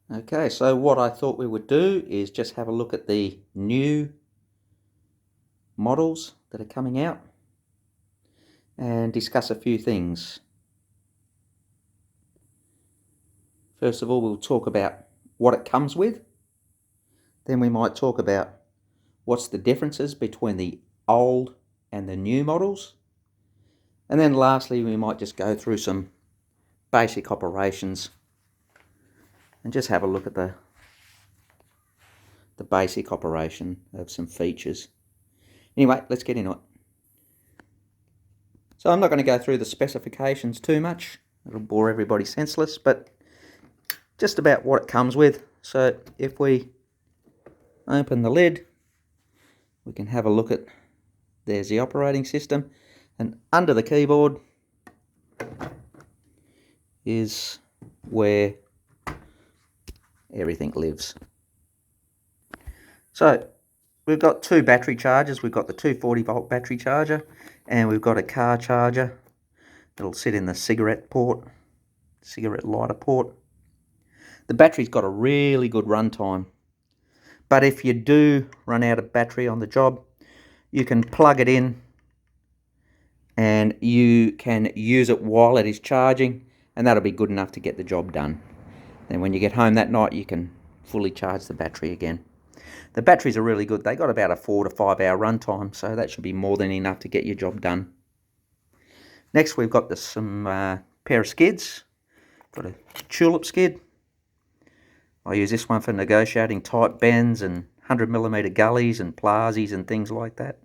Okay, so what I thought we would do is just have a look at the new models that are coming out and discuss a few things. First of all, we'll talk about what it comes with. Then we might talk about what's the differences between the old and the new models. And then lastly, we might just go through some basic operations and just have a look at the basic operation of some features. Anyway, let's get into it. So I'm not going to go through the specifications too much. It'll bore everybody senseless, but just about what it comes with. So if we open the lid, we can have a look at, there's the operating system, and under the keyboard is where everything lives. So we've got two battery chargers. We've got the 240 volt battery charger, and we've got a car charger that'll sit in the cigarette lighter port. The battery's got a really good runtime, but if you do run out of battery on the job, you can plug it in and you can use it while it is charging, and that'll be good enough to get the job done. Then when you get home that night, you can fully charge the battery again. The batteries are really good. They got about a 4 to 5 hour runtime, so that should be more than enough to get your job done. Next, we've got some pair of skids. Got a tulip skid. I use this one for negotiating tight bends and 100mm gullies and plazis and things like that.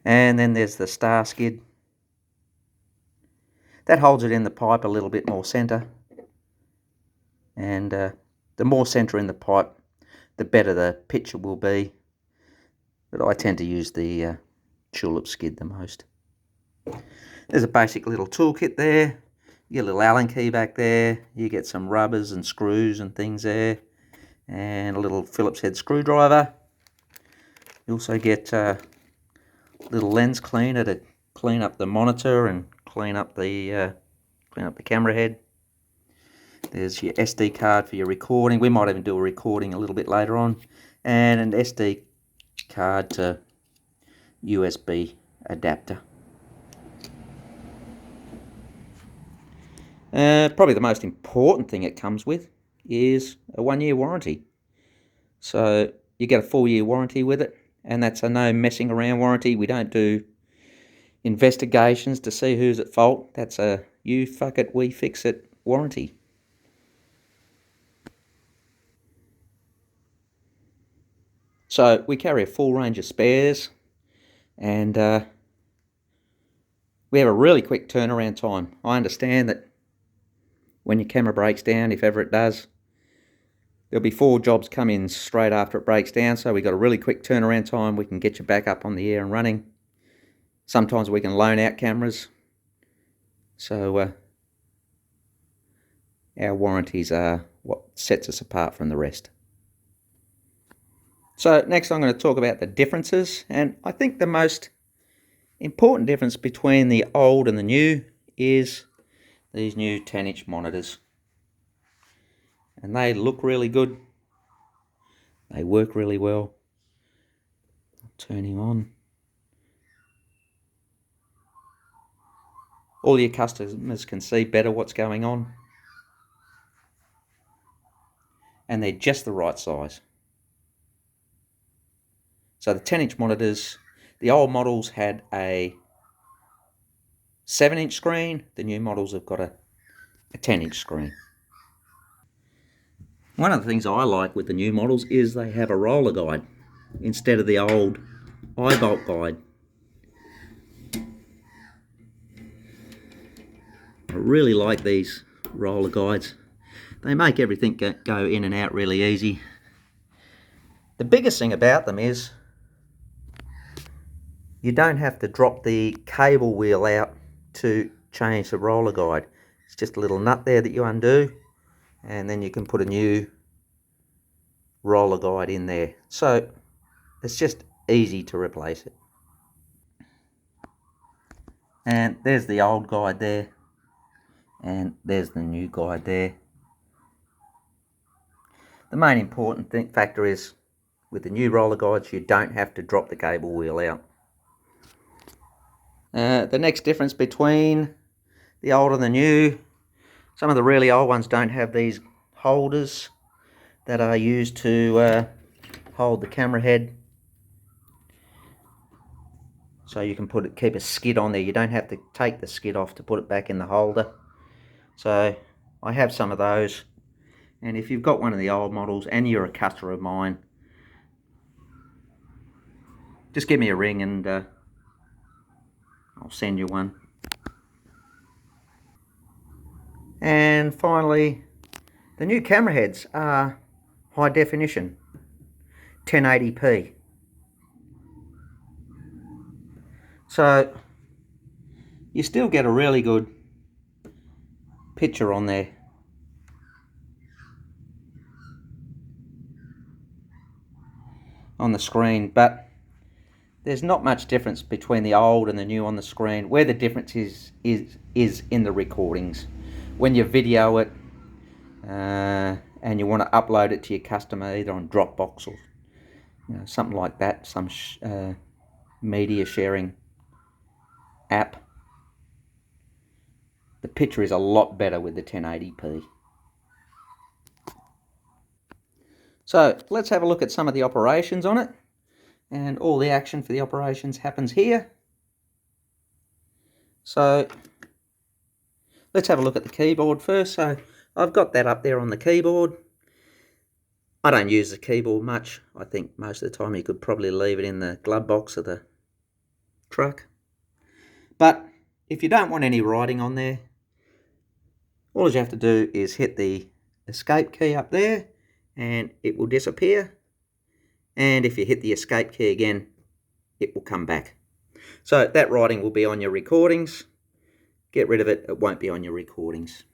And then there's the star skid. That holds it in the pipe a little bit more centre. And the more centre in the pipe, the better the picture will be. But I tend to use the tulip skid the most. There's a basic little toolkit there. You get a little Allen key back there. You get some rubbers and screws and things there. And a little Phillips head screwdriver. You also get a little lens cleaner to clean up the monitor and clean up the camera head. There's your SD card for your recording. We might even do a recording a little bit later on. And an SD card to USB adapter. Probably the most important thing it comes with is a 1-year warranty. So you get a 4-year warranty with it, and that's a no messing around warranty. We don't do investigations to see who's at fault. That's a you fuck it, we fix it warranty. So we carry a full range of spares, and we have a really quick turnaround time. I understand that when your camera breaks down, if ever it does, there'll be 4 jobs come in straight after it breaks down, so we've got a really quick turnaround time. We can get you back up on the air and running. Sometimes we can loan out cameras. So our warranties are what sets us apart from the rest. So next I'm going to talk about the differences, and I think the most important difference between the old and the new is these new 10-inch monitors. And they look really good. They work really well. I'll turn him on. All your customers can see better what's going on. And they're just the right size. So the 10-inch monitors, the old models had a 7-inch screen. The new models have got a 10-inch screen. One of the things I like with the new models is they have a roller guide instead of the old eye-bolt guide. I really like these roller guides. They make everything go in and out really easy. The biggest thing about them is you don't have to drop the cable wheel out to change the roller guide. It's just a little nut there that you undo, and then you can put a new roller guide in there. So it's just easy to replace it. And there's the old guide there, And there's the new guide there. The main important factor is with the new roller guides you don't have to drop the cable wheel out. The next difference between the old and the new, some of the really old ones don't have these holders that are used to hold the camera head. So you can keep a skid on there. You don't have to take the skid off to put it back in the holder. So I have some of those. And if you've got one of the old models and you're a customer of mine, just give me a ring and I'll send you one. And finally, the new camera heads are high definition, 1080p. So you still get a really good picture on there. On the screen, but there's not much difference between the old and the new on the screen. Where the difference is in the recordings. When you video it and you want to upload it to your customer, either on Dropbox or something like that, some media sharing app, the picture is a lot better with the 1080p. So let's have a look at some of the operations on it, and all the action for the operations happens here. So let's have a look at the keyboard first. So I've got that up there on the keyboard. I don't use the keyboard much. I think most of the time you could probably leave it in the glove box of the truck. But if you don't want any writing on there, all you have to do is hit the escape key up there and it will disappear. And if you hit the escape key again, it will come back. So that writing will be on your recordings. Get rid of it, it won't be on your recordings.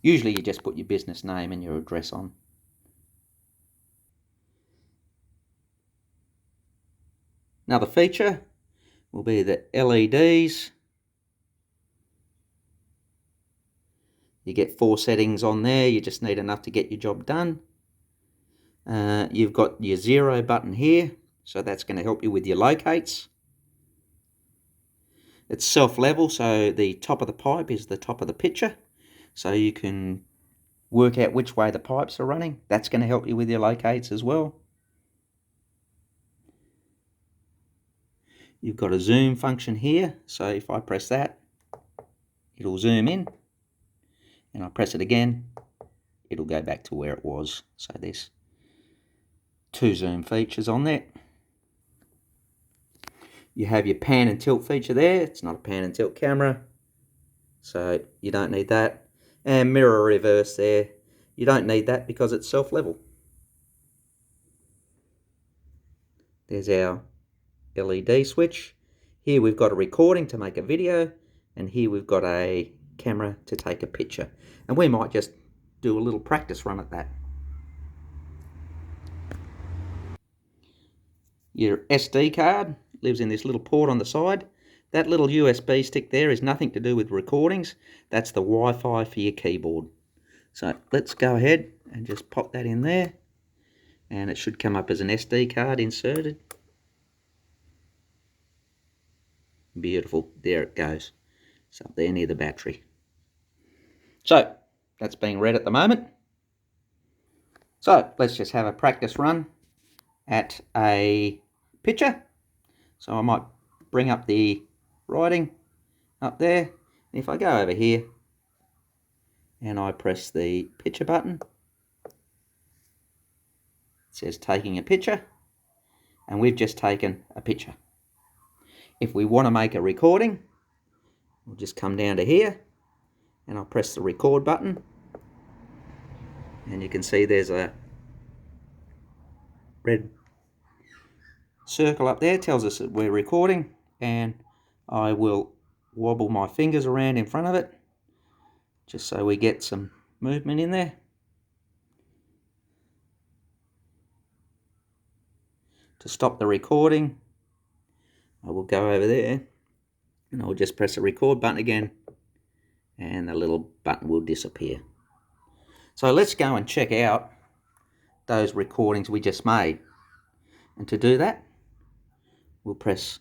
Usually you just put your business name and your address on. Another feature will be the LEDs. You get 4 settings on there, you just need enough to get your job done. You've got your 0 button here, so that's going to help you with your locates. It's self-level, so the top of the pipe is the top of the picture, so you can work out which way the pipes are running. That's going to help you with your locates as well. You've got a zoom function here, so if I press that, it'll zoom in, and I press it again, it'll go back to where it was. So there's 2 zoom features on there. You have your pan and tilt feature there. It's not a pan and tilt camera, so you don't need that. And mirror reverse there. You don't need that because it's self-level. There's our LED switch. Here we've got a recording to make a video, and here we've got a camera to take a picture. And we might just do a little practice run at that. Your SD card lives in this little port on the side. That little USB stick there is nothing to do with recordings. That's the Wi-Fi for your keyboard. So let's go ahead and just pop that in there. And it should come up as an SD card inserted. Beautiful. There it goes. It's up there near the battery. So that's being read at the moment. So let's just have a practice run at a picture. So I might bring up the writing up there. If I go over here and I press the picture button, it says taking a picture, and we've just taken a picture. If we want to make a recording, we'll just come down to here and I'll press the record button, and you can see there's a red circle up there, tells us that we're recording, and I will wobble my fingers around in front of it just so we get some movement in there. To stop the recording, I will go over there and I'll just press the record button again, and the little button will disappear. So let's go and check out those recordings we just made. And to do that, we'll press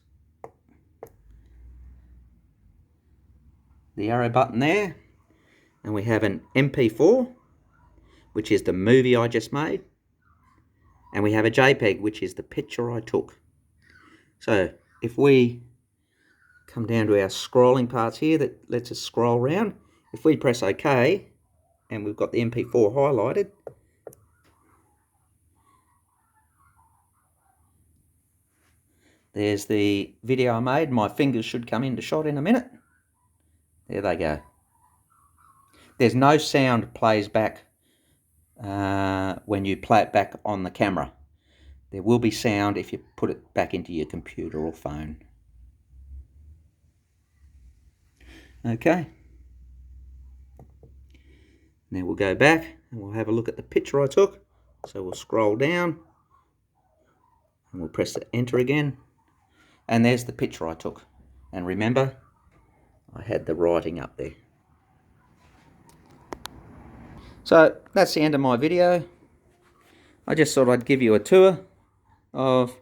the arrow button there, and we have an MP4, which is the movie I just made, and we have a JPEG, which is the picture I took. So if we come down to our scrolling parts here that lets us scroll around, if we press OK, and we've got the MP4 highlighted, there's the video I made. My fingers should come into shot in a minute. There they go. There's no sound plays back when you play it back on the camera. There will be sound if you put it back into your computer or phone. Okay. Now we'll go back and we'll have a look at the picture I took. So we'll scroll down and we'll press the enter again. And there's the picture I took. And remember, I had the writing up there. So that's the end of my video. I just thought I'd give you a tour of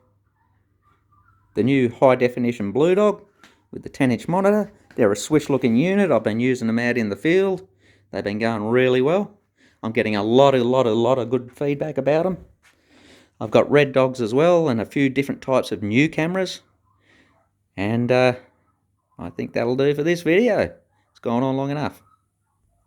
the new high definition Blue Dog with the 10-inch monitor. They're a Swiss looking unit. I've been using them out in the field. They've been going really well. I'm getting a lot of good feedback about them. I've got Red Dogs as well and a few different types of new cameras. And I think that'll do for this video. It's gone on long enough.